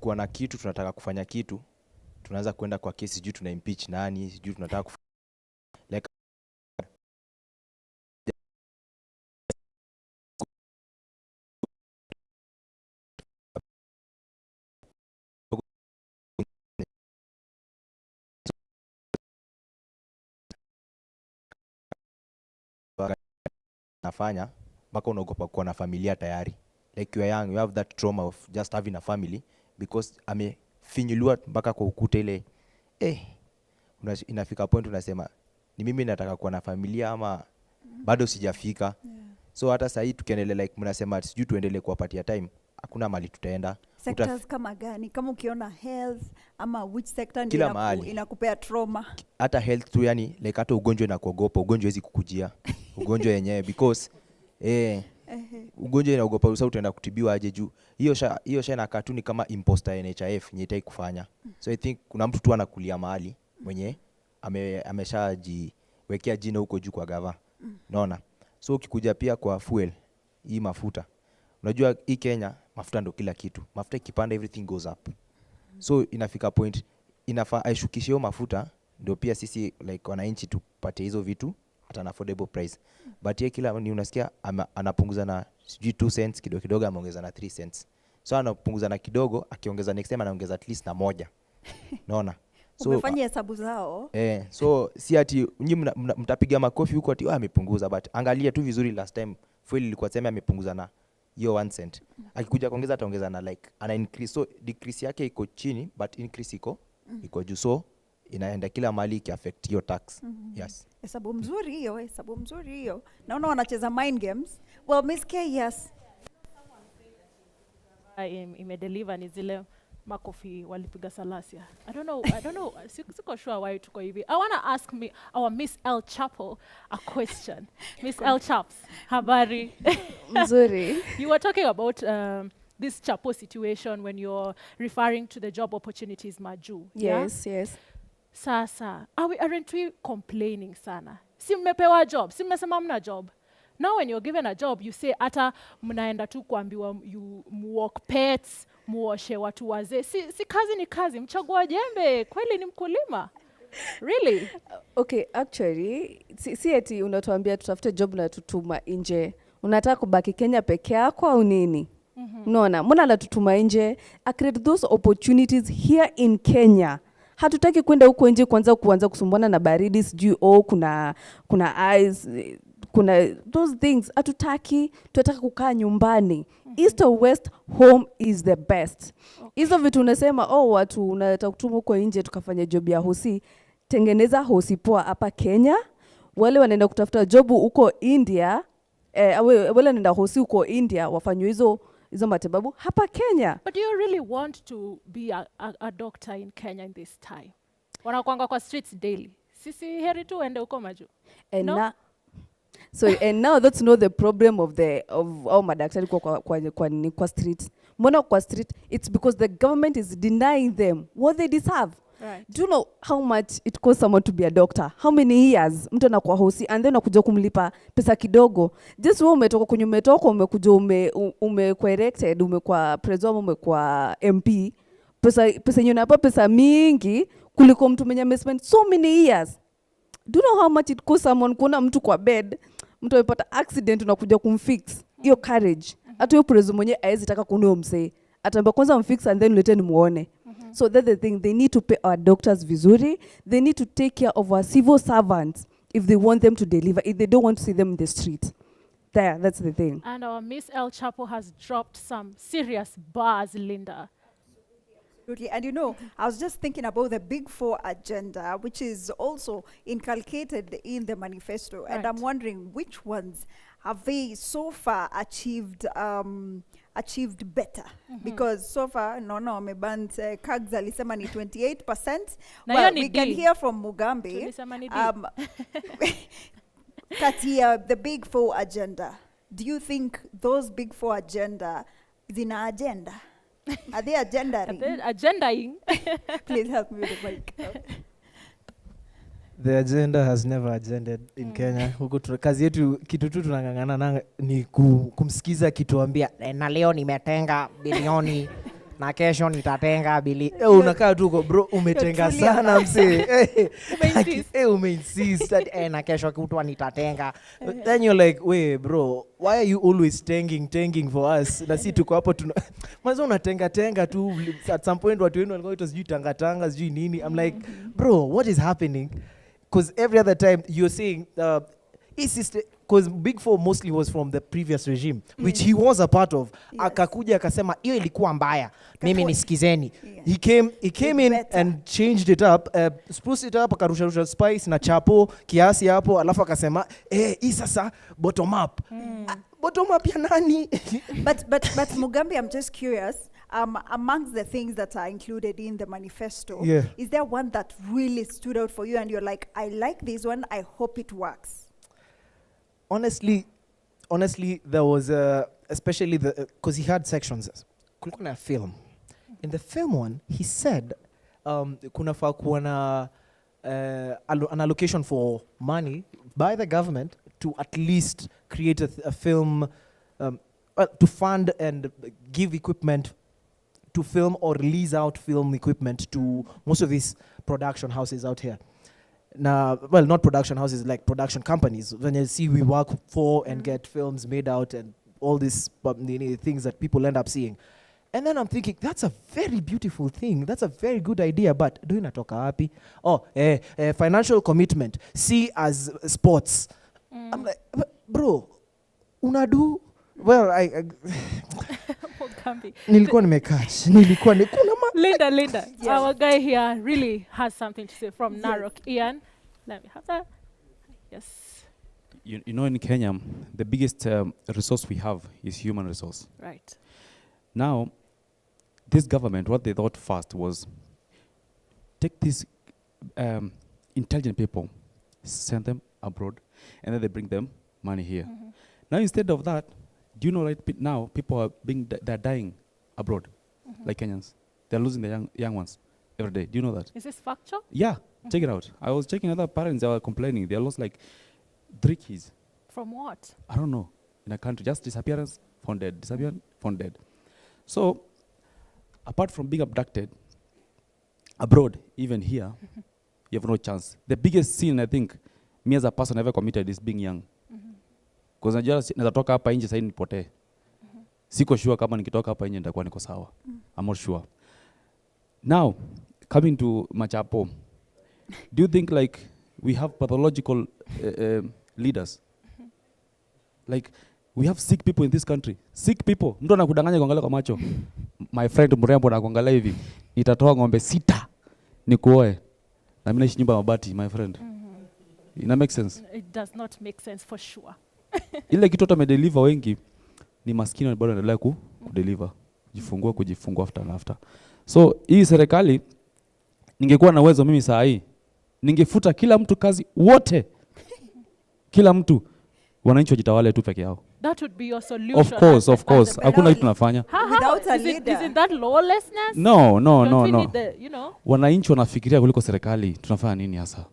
tukikuwa na kitu tunataka kufanya kitu, tunaanza kwenda kwa kesi, sijui tuna impeach nani, sijui tunataka like nafanya mpaka unaogopa kuwa na familia tayari. Like you are young, you have that trauma of just having a family because amefinyiliwa mpaka kwa ukuta ile inafika point unasema ni mimi nataka kuwa na familia ama bado sijafika. So hata sasa hii tukiendelea like mnasema sijui tuendelee kuwapatia time, hakuna mali tutaenda. Sectors kama gani? Kama ukiona health ama which sector ndio inakupea trauma? Hata health tu, yani like hata ugonjwa inakuogopa, ugonjwa hezi kukujia. Ugonjwa yenyewe because ugonjwa inaogopa usao utaenda kutibiwa aje juu. Hiyo sha inakaa tu ni kama imposter NHIF nyetai kufanya. So I think kuna mtu tu anakulia mahali mwenye ameshajiwekea jina huko juu kwa gava. Unaona? So ukikuja pia kwa fuel, hii mafuta. Unajua hii Kenya mafuta ndo kila kitu. Mafuta ikipanda everything goes up. So inafika point inafaa aishukishe hiyo mafuta ndio pia sisi like wananchi tupate hizo vitu at an affordable price. But yeye kila ni unasikia anapunguza na sijui 2 cents kidogo kidogo, ameongeza na 3 cents. So anapunguza na kidogo, akiongeza next time anaongeza at least na moja. Unaona? So umefanya hesabu zao. So si ati nyinyi mtapiga makofi huko ati amepunguza, but angalia tu vizuri last time fuel ilikuwa sema amepunguza na hiyo 1 cent. Akikuja kuongeza ataongeza na like ana increase, so decrease yake iko chini but increase iko juu, so inaenda kila mali ki affect hiyo tax. Yes. Hesabu mzuri hiyo. Naona wanacheza mind games. Well, Miss K, yes. Imedeliver ni zile makofi walipiga Salasia. I don't know. Siko sure why tuko hivi. I want to ask our Miss El Chapo a question. Miss El Chaps, habari. Mzuri. You were talking about this Chapo situation when you're referring to the job opportunities maju. Yes. Sasa, aren't we complaining sana? Si mmepewa job, si mmesema mna job. Now when you're given a job, you say ata mnaenda tu kuambiwa you walk pets, muoshe watu wazee. Si kazi ni kazi, mchagua jembe, kweli ni mkulima. Really? Okay, actually, si eti unatuambia tutafute job na tutuma nje. Unataka kubaki Kenya peke yako au nini? Unaona, mbona la tutuma nje? I create those opportunities here in Kenya. Hatutaki kwenda huko nje kuanza kusumbana na baridi, sijui kuna ice, kuna those things. Hatutaki, tunataka kukaa nyumbani. East or west, home is the best. Hizo vitu unasema watu unataka kutuma huko nje tukafanya job ya hosi, tengeneza hosi poa hapa Kenya. Wale wanaenda kutafuta job huko India, wale wanaenda hosi huko India wafanywe hizo matibabu hapa Kenya. But do you really want to be a doctor in Kenya in this time? Wanakuanga kwa streets daily. Sisi heri tu ende huko maju. And now that's not the problem of madaktari kwa street. Mbona kwa street? It's because the government is denying them what they deserve. Right. Do you know how much it costs someone to be a doctor? How many years mtu anakuwa hosi and then unakuja kumlipa pesa kidogo? Just wewe umetoka kwenye umekuja umekuwa elected, umekuwa president, umekuwa MP. Pesa yenyewe unapa pesa mingi kuliko mtu mwenye amespend so many years. Do you know how much it costs someone kuna mtu kwa bed, mtu amepata accident unakuja kumfix? Hiyo courage. Hata hiyo president mwenye hawezi taka kunio msee. Ataambia kwanza mfix and then leteni muone. So that's the thing, they need to pay our doctors vizuri. They need to take care of our civil servants if they want them to deliver, if they don't want to see them in the street. That's the thing. And our Miss El Chapo has dropped some serious bars, Linda. Absolutely. And you know, I was just thinking about the Big Four agenda, which is also inculcated in the manifesto. Right. And I'm wondering which ones have they so far achieved better? Because so far, wameband Kags alisema ni 28%. Well, we can hear from Mugambe. Katia, the Big Four agenda. Do you think those Big Four agenda is in our agenda? Are they agendaing? Agendaing? Please help me with the mic. The agenda has never agended in Kenya. Kazi yetu kitu tu tunangangana ni kumsikiza kituambia na leo nimetenga bilioni na kesho nitatenga bili. Unakaa tu uko bro umetenga sana msee. Umeinsist that na kesho kutwa nitatenga. Then you're like, "Wait bro, why are you always tenging for us?" Na si tuko hapo tuna mwanzo unatenga tu at some point watu wenu walikuwa sijui tanga sijui nini. I'm like, "Bro, what is happening?" Because every other time you're saying because Big Four mostly was from the previous regime, which he was a part of. Yes. Akakuja akasema hiyo ilikuwa mbaya, mimi nisikizeni. Yeah. He came in and changed it up, spruced it up, akarusha spice na chapo kiasi hapo, alafu akasema hii sasa bottom up. Bottom up ya nani? but Mugambi, I'm just curious. Amongst the things that are included in the manifesto, Yeah. is there one that really stood out for you and you're like, I like this one, I hope it works? Honestly, there was especially because he had sections. Kulikuwa na film. In the film one, he said kunafaa kuwa na an allocation for money by the government to at least create a film, to fund and give equipment to film or lease out film equipment to most of these production houses out here. Well, not production houses, like production companies. When you see we work for and get films made out and all these things that people end up seeing. And then I'm thinking, that's a very beautiful thing. That's a very good idea, but do you natoka happy? Financial commitment. See as sports. I'm like, bro, unadu? Well, nilikuwa nimekatch. Linda, our guy here really has something to say from Narok. Ian, let me have that. Yes. You know, in Kenya, the biggest resource we have is human resource. Right. Now, this government, what they thought first was take these intelligent people, send them abroad, and then they bring them money here. Now, instead of that, do you know right now people are they're dying abroad, like Kenyans. They're losing the young ones every day. Do you know that? Is this factual? Yeah, check it out. I was checking other parents, they were complaining. They lost like 3 kids. From what? I don't know. In a country, just disappearance, found dead. Disappear, found dead. So, apart from being abducted, abroad, even here, you have no chance. The biggest sin I think me as a person ever committed is being young. Because najua naweza toka hapa nje sasa nipotee. Siko sure kama nikitoka hapa nje nitakuwa niko sawa. I'm not sure. Now, coming to Machapo, do you think like we have pathological leaders? Like we have sick people in this country. Sick people. Mtu anakudanganya kuangalia kwa macho. My friend mrembo anakuangalia hivi. Nitatoa ng'ombe 6 nikuoe. Na mimi naishi nyumba ya mabati, my friend. Ina make sense? It does not make sense for sure. Ile kitu amedeliver wengi ni maskini bado anaendelea kudeliver. Kujifungua after. So hii serikali ningekuwa na uwezo mimi saa hii ningefuta kila mtu kazi wote. Kila mtu wananchi wajitawale tu peke yao. That would be your solution. Of course. Hakuna kitu tunafanya. Without a leader. Isn't that lawlessness? No. Don't we need the, Wananchi wanafikiria kuliko serikali. Tunafanya nini hasa?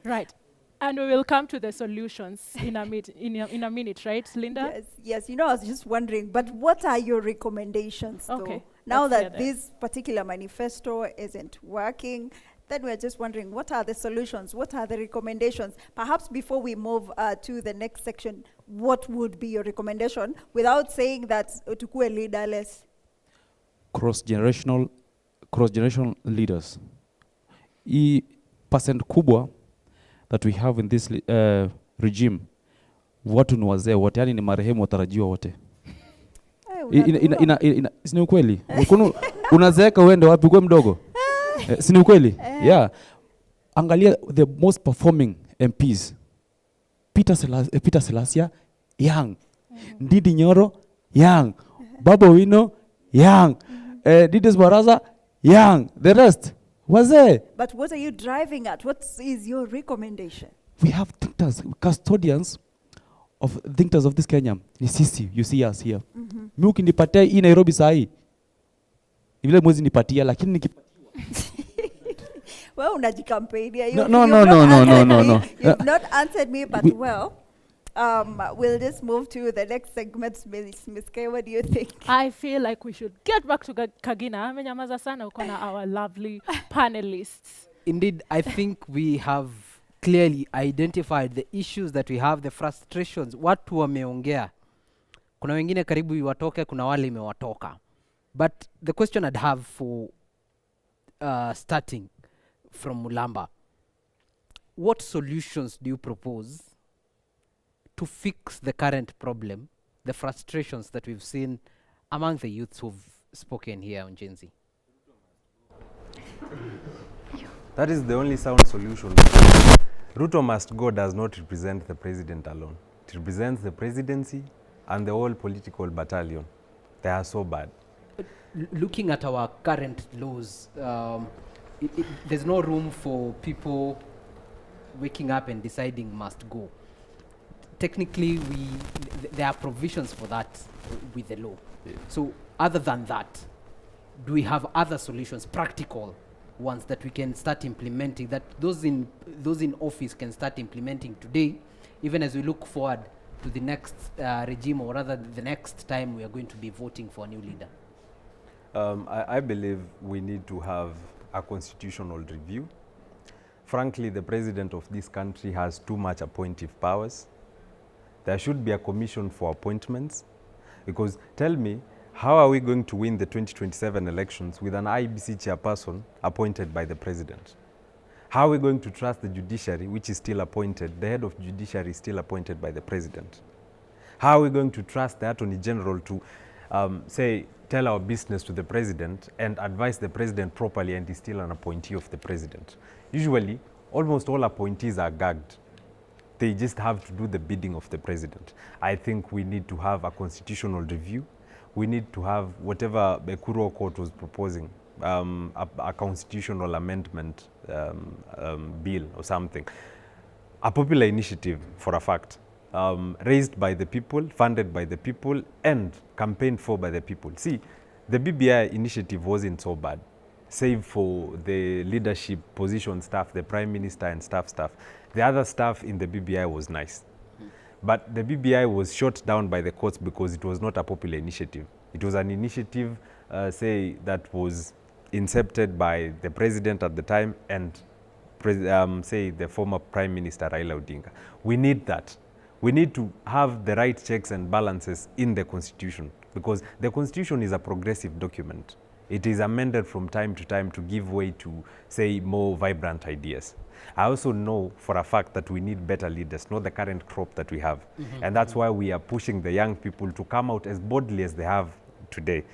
Right. And we will come to the solutions in a minute, right, Linda? Yes. I was just wondering, but what are your recommendations, though? Okay, Now let's hear that them. this particular manifesto isn't working, then we're just wondering, what are the solutions? What are the recommendations? Perhaps before we move to the next section, what would be your recommendation without saying that tukue leaderless? Cross-generational leaders. Hii percent kubwa that we have in this regime, watu ni wazee wote, yani ni marehemu watarajiwa wote. Sini ukweli? Unazeeka uende wapi kwa mdogo? Sini ukweli? Yeah. Angalia the most performing MPs. Peter Selassie, young. Ndidi Nyoro, young. Babu Owino, young. Didis Baraza, young. The rest, wazee. But what are you driving at? What is your recommendation? We have thinkers, custodians of thinkers of this Kenya. Ni sisi, you see us here. Mimi ukinipatia hii Nairobi saa hii, vile mwezi nipatia, lakini nikipatiwa. Well, unajikampainia. No. You've not answered me, but We'll just move to the next segment. Miss Kay, what do you think? I feel like we should get back to Kagina. Amenyamaza sana uko na our lovely panelists. Indeed, I think we have clearly identified the issues that we have, the frustrations. Watu wameongea. Kuna wengine karibu iwatoke, kuna wale imewatoka. But the question I'd have for starting from Mulamba, what solutions do you propose to fix the current problem, the frustrations that we've seen among the youths who've spoken here on Gen Z? That is the only sound solution. Ruto must go does not represent the president alone. It represents the presidency and the whole political battalion. They are so bad. Looking at our current laws, there's no room for people waking up and deciding must go. Technically, there are provisions for that with the law. So other than that, do we have other solutions, practical ones that we can start implementing, that those in office can start implementing today, even as we look forward to the next regime, or rather the next time we are going to be voting for a new leader? I believe we need to have a constitutional review. Frankly, the president of this country has too much appointive powers. There should be a commission for appointments, because tell me, how are we going to win the 2027 elections with an IBC chairperson appointed by the president? How are we going to trust the judiciary, which is still appointed, the head of judiciary is still appointed by the president? How are we going to trust the Attorney General to tell our business to the president and advise the president properly and is still an appointee of the president? Usually, almost all appointees are gagged. They just have to do the bidding of the president. I think we need to have a constitutional review. We need to have whatever the Kuro Court was proposing, a constitutional amendment bill or something. A popular initiative, for a fact, raised by the people, funded by the people, and campaigned for by the people. See, the BBI initiative wasn't so bad, save for the leadership position staff, the prime minister and staff. The other stuff in the BBI was nice. But the BBI was shot down by the courts because it was not a popular initiative. It was an initiative, that was incepted by the president at the time and, the former Prime Minister Raila Odinga. We need that. We need to have the right checks and balances in the Constitution, because the Constitution is a progressive document. It is amended from time to time to give way to, more vibrant ideas. I also know for a fact that we need better leaders, not the current crop that we have. And that's why we are pushing the young people to come out as boldly as they have today,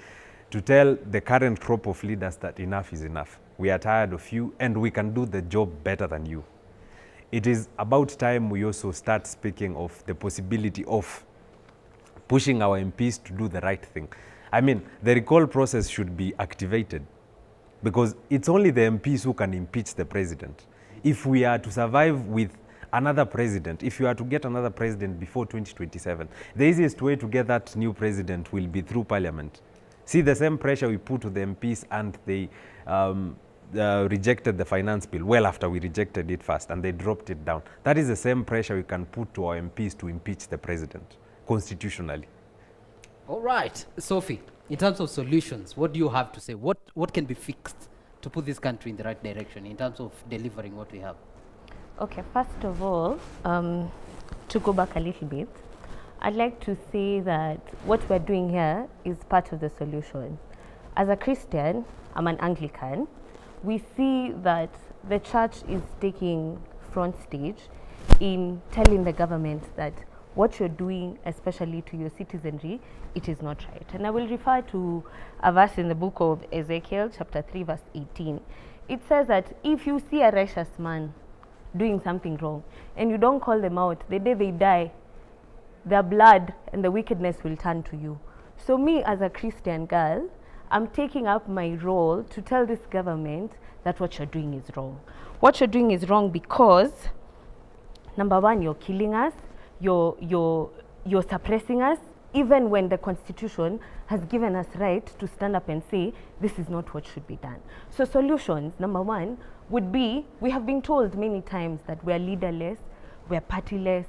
to tell the current crop of leaders that enough is enough. We are tired of you and we can do the job better than you. It is about time we also start speaking of the possibility of pushing our MPs to do the right thing. I mean, the recall process should be activated, because it's only the MPs who can impeach the president. If we are to survive with another president, if you are to get another president before 2027, the easiest way to get that new president will be through parliament. See, the same pressure we put to the MPs, and they rejected the finance bill well after we rejected it first, and they dropped it down. That is the same pressure we can put to our MPs to impeach the president constitutionally. All right, Sophie, in terms of solutions, what do you have to say? What can be fixed to put this country in the right direction in terms of delivering what we have? Okay, first of all, to go back a little bit, I'd like to say that what we're doing here is part of the solution. As a Christian, I'm an Anglican, we see that the church is taking front stage in telling the government that what you're doing, especially to your citizenry, it is not right. And I will refer to a verse in the book of Ezekiel, chapter 3, verse 18. It says that if you see a righteous man doing something wrong and you don't call them out, the day they die, their blood and the wickedness will turn to you. So me as a Christian girl, I'm taking up my role to tell this government that what you're doing is wrong. What you're doing is wrong because, number one, you're killing us, you're suppressing us, even when the Constitution has given us right to stand up and say, this is not what should be done. So solutions, number one, would be, we have been told many times that we're leaderless, we're partyless,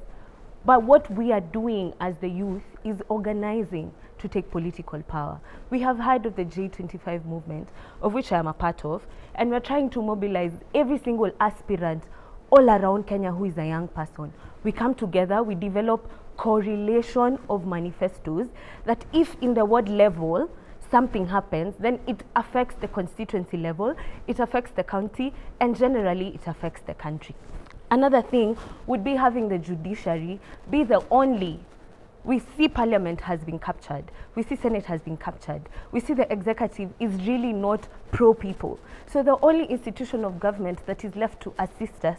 But what we are doing as the youth is organizing to take political power. We have heard of the J25 movement, of which I am a part of, and we're trying to mobilize every single aspirant all around Kenya who is a young person. We come together, we develop correlation of manifestos that if in the ward level something happens, then it affects the constituency level, it affects the county, and generally it affects the country. Another thing would be having the judiciary be the only. We see parliament has been captured. We see senate has been captured. We see the executive is really not pro-people. So the only institution of government that is left to assist us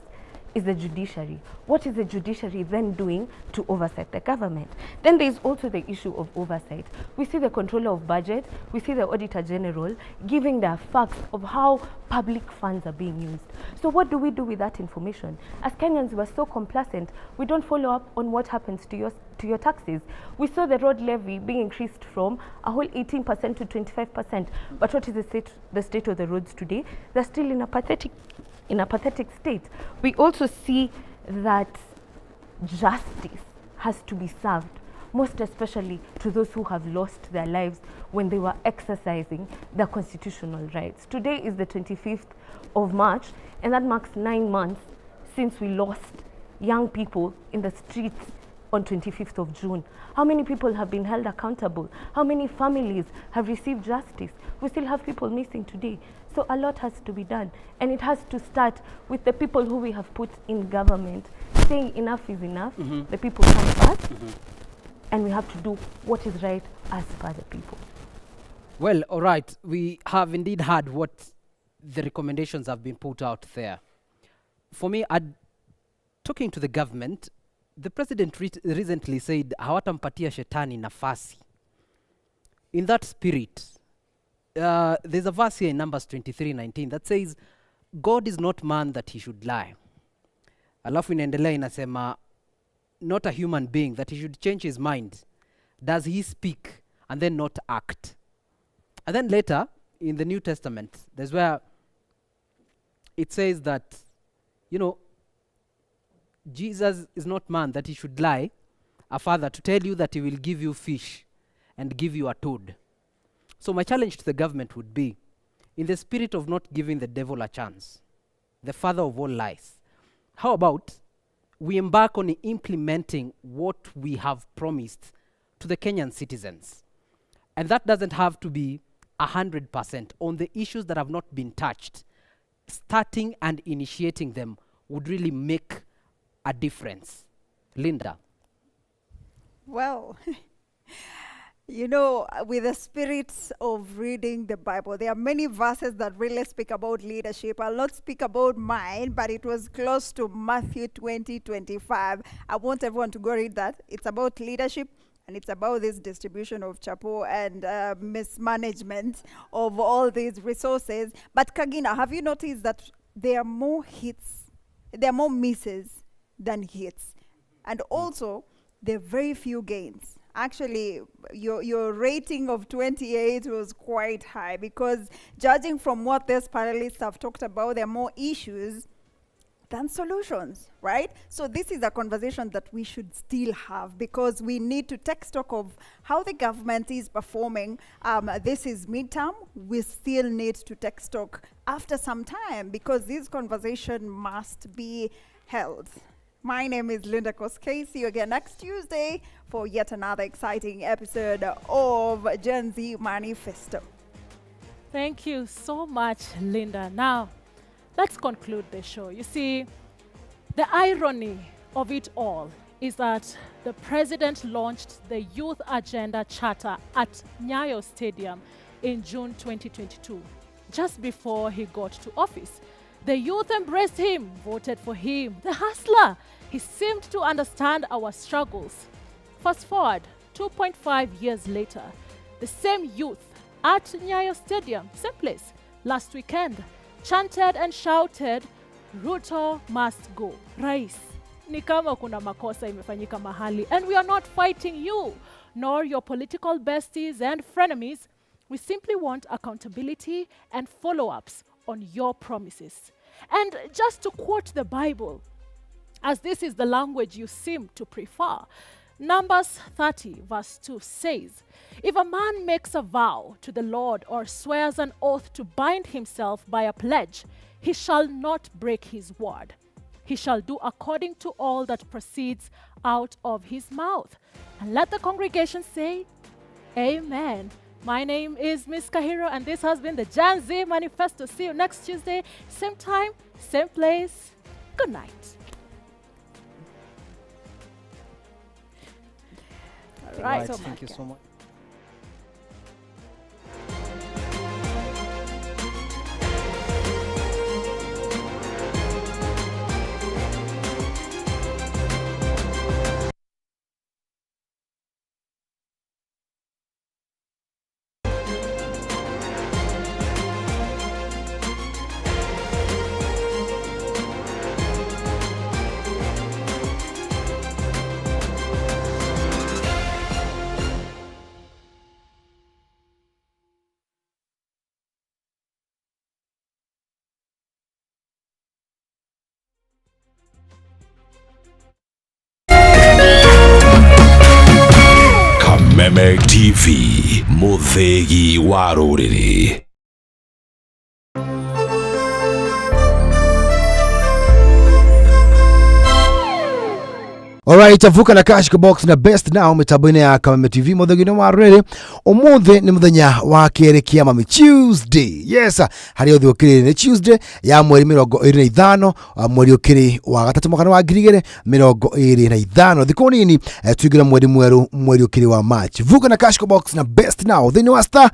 is the judiciary. What is the judiciary then doing to oversight the government? Then there is also the issue of oversight. We see the controller of budget, we see the auditor general giving the facts of how public funds are being used. So what do we do with that information? As Kenyans, we're so complacent, we don't follow up on what happens to your taxes. We saw the road levy being increased from a whole 18% to 25%. But what is the state of the roads today? They're still in a pathetic state. We also see that justice has to be served, most especially to those who have lost their lives when they were exercising their constitutional rights. Today is the 25th of March, and that marks 9 months since we lost young people in the streets on 25th of June. How many people have been held accountable? How many families have received justice? We still have people missing today. So a lot has to be done. And it has to start with the people who we have put in government, saying enough is enough, the people come first, and we have to do what is right as per the people. Well, all right, we have indeed heard what the recommendations have been put out there. For me, talking to the government, the president recently said, hawatampatia shetani nafasi. In that spirit, there's a verse here in Numbers 23:19 that says, God is not man that he should lie. Alafu inaendelea inasema, not a human being that he should change his mind. Does he speak and then not act? And then later, in the New Testament, there's where it says that, Jesus is not man that he should lie, a father, to tell you that he will give you fish and give you a toad. So my challenge to the government would be, in the spirit of not giving the devil a chance, the father of all lies, how about we embark on implementing what we have promised to the Kenyan citizens? And that doesn't have to be 100% on the issues that have not been touched. Starting and initiating them would really make a difference. Linda. Well, with the spirit of reading the Bible, there are many verses that really speak about leadership. I'll not speak about mine, but it was close to Matthew 20:25. I want everyone to go read that. It's about leadership, and it's about this distribution of chapo and mismanagement of all these resources. But Kagina, have you noticed that there are more misses than hits? And also, there are very few gains. Actually, your rating of 28 was quite high, because judging from what these panelists have talked about, there are more issues than solutions, right? So this is a conversation that we should still have, because we need to take stock of how the government is performing. This is midterm. We still need to take stock after some time, because this conversation must be held. My name is Linda Koskei. See you again next Tuesday for yet another exciting episode of Gen Z Manifesto. Thank you so much, Linda. Now, let's conclude the show. You see, the irony of it all is that the president launched the Youth Agenda Charter at Nyayo Stadium in June 2022, just before he got to office. The youth embraced him, voted for him, the hustler. He seemed to understand our struggles. Fast forward 2.5 years later, the same youth at Nyayo Stadium, same place, last weekend, chanted and shouted, Ruto must go. Rais, ni kama kuna makosa imefanyika mahali, and we are not fighting you, nor your political besties and frenemies. We simply want accountability and follow-ups on your promises. And just to quote the Bible, as this is the language you seem to prefer. Numbers 30 verse 2 says, if a man makes a vow to the Lord or swears an oath to bind himself by a pledge, he shall not break his word. He shall do according to all that proceeds out of his mouth. And let the congregation say, Amen. My name is Miss Kahiro, and this has been the Gen Z Manifesto. See you next Tuesday, same time, same place. Good night. All right. Thank you so much. Meme TV, Muthegi wa Rũrĩrĩ. Alright, avuka na Cash Box na Best Now mitambo-inĩ ya Kameme TV muthenya wa rũrĩrĩ. Ũmũthĩ nĩ mũthenya wa kerĩ kia Mami Tuesday. Yes, harĩ ũthĩ ũkĩrĩ nĩ Tuesday ya mweri 25 mweri ũkĩrĩ wa gatatũ mwaka wa 2025. Thikũ nini tuingĩra mweri mwerũ, mweri ũkĩrĩ wa March. Vuka na Cash Box na Best Now thĩinĩ wa Star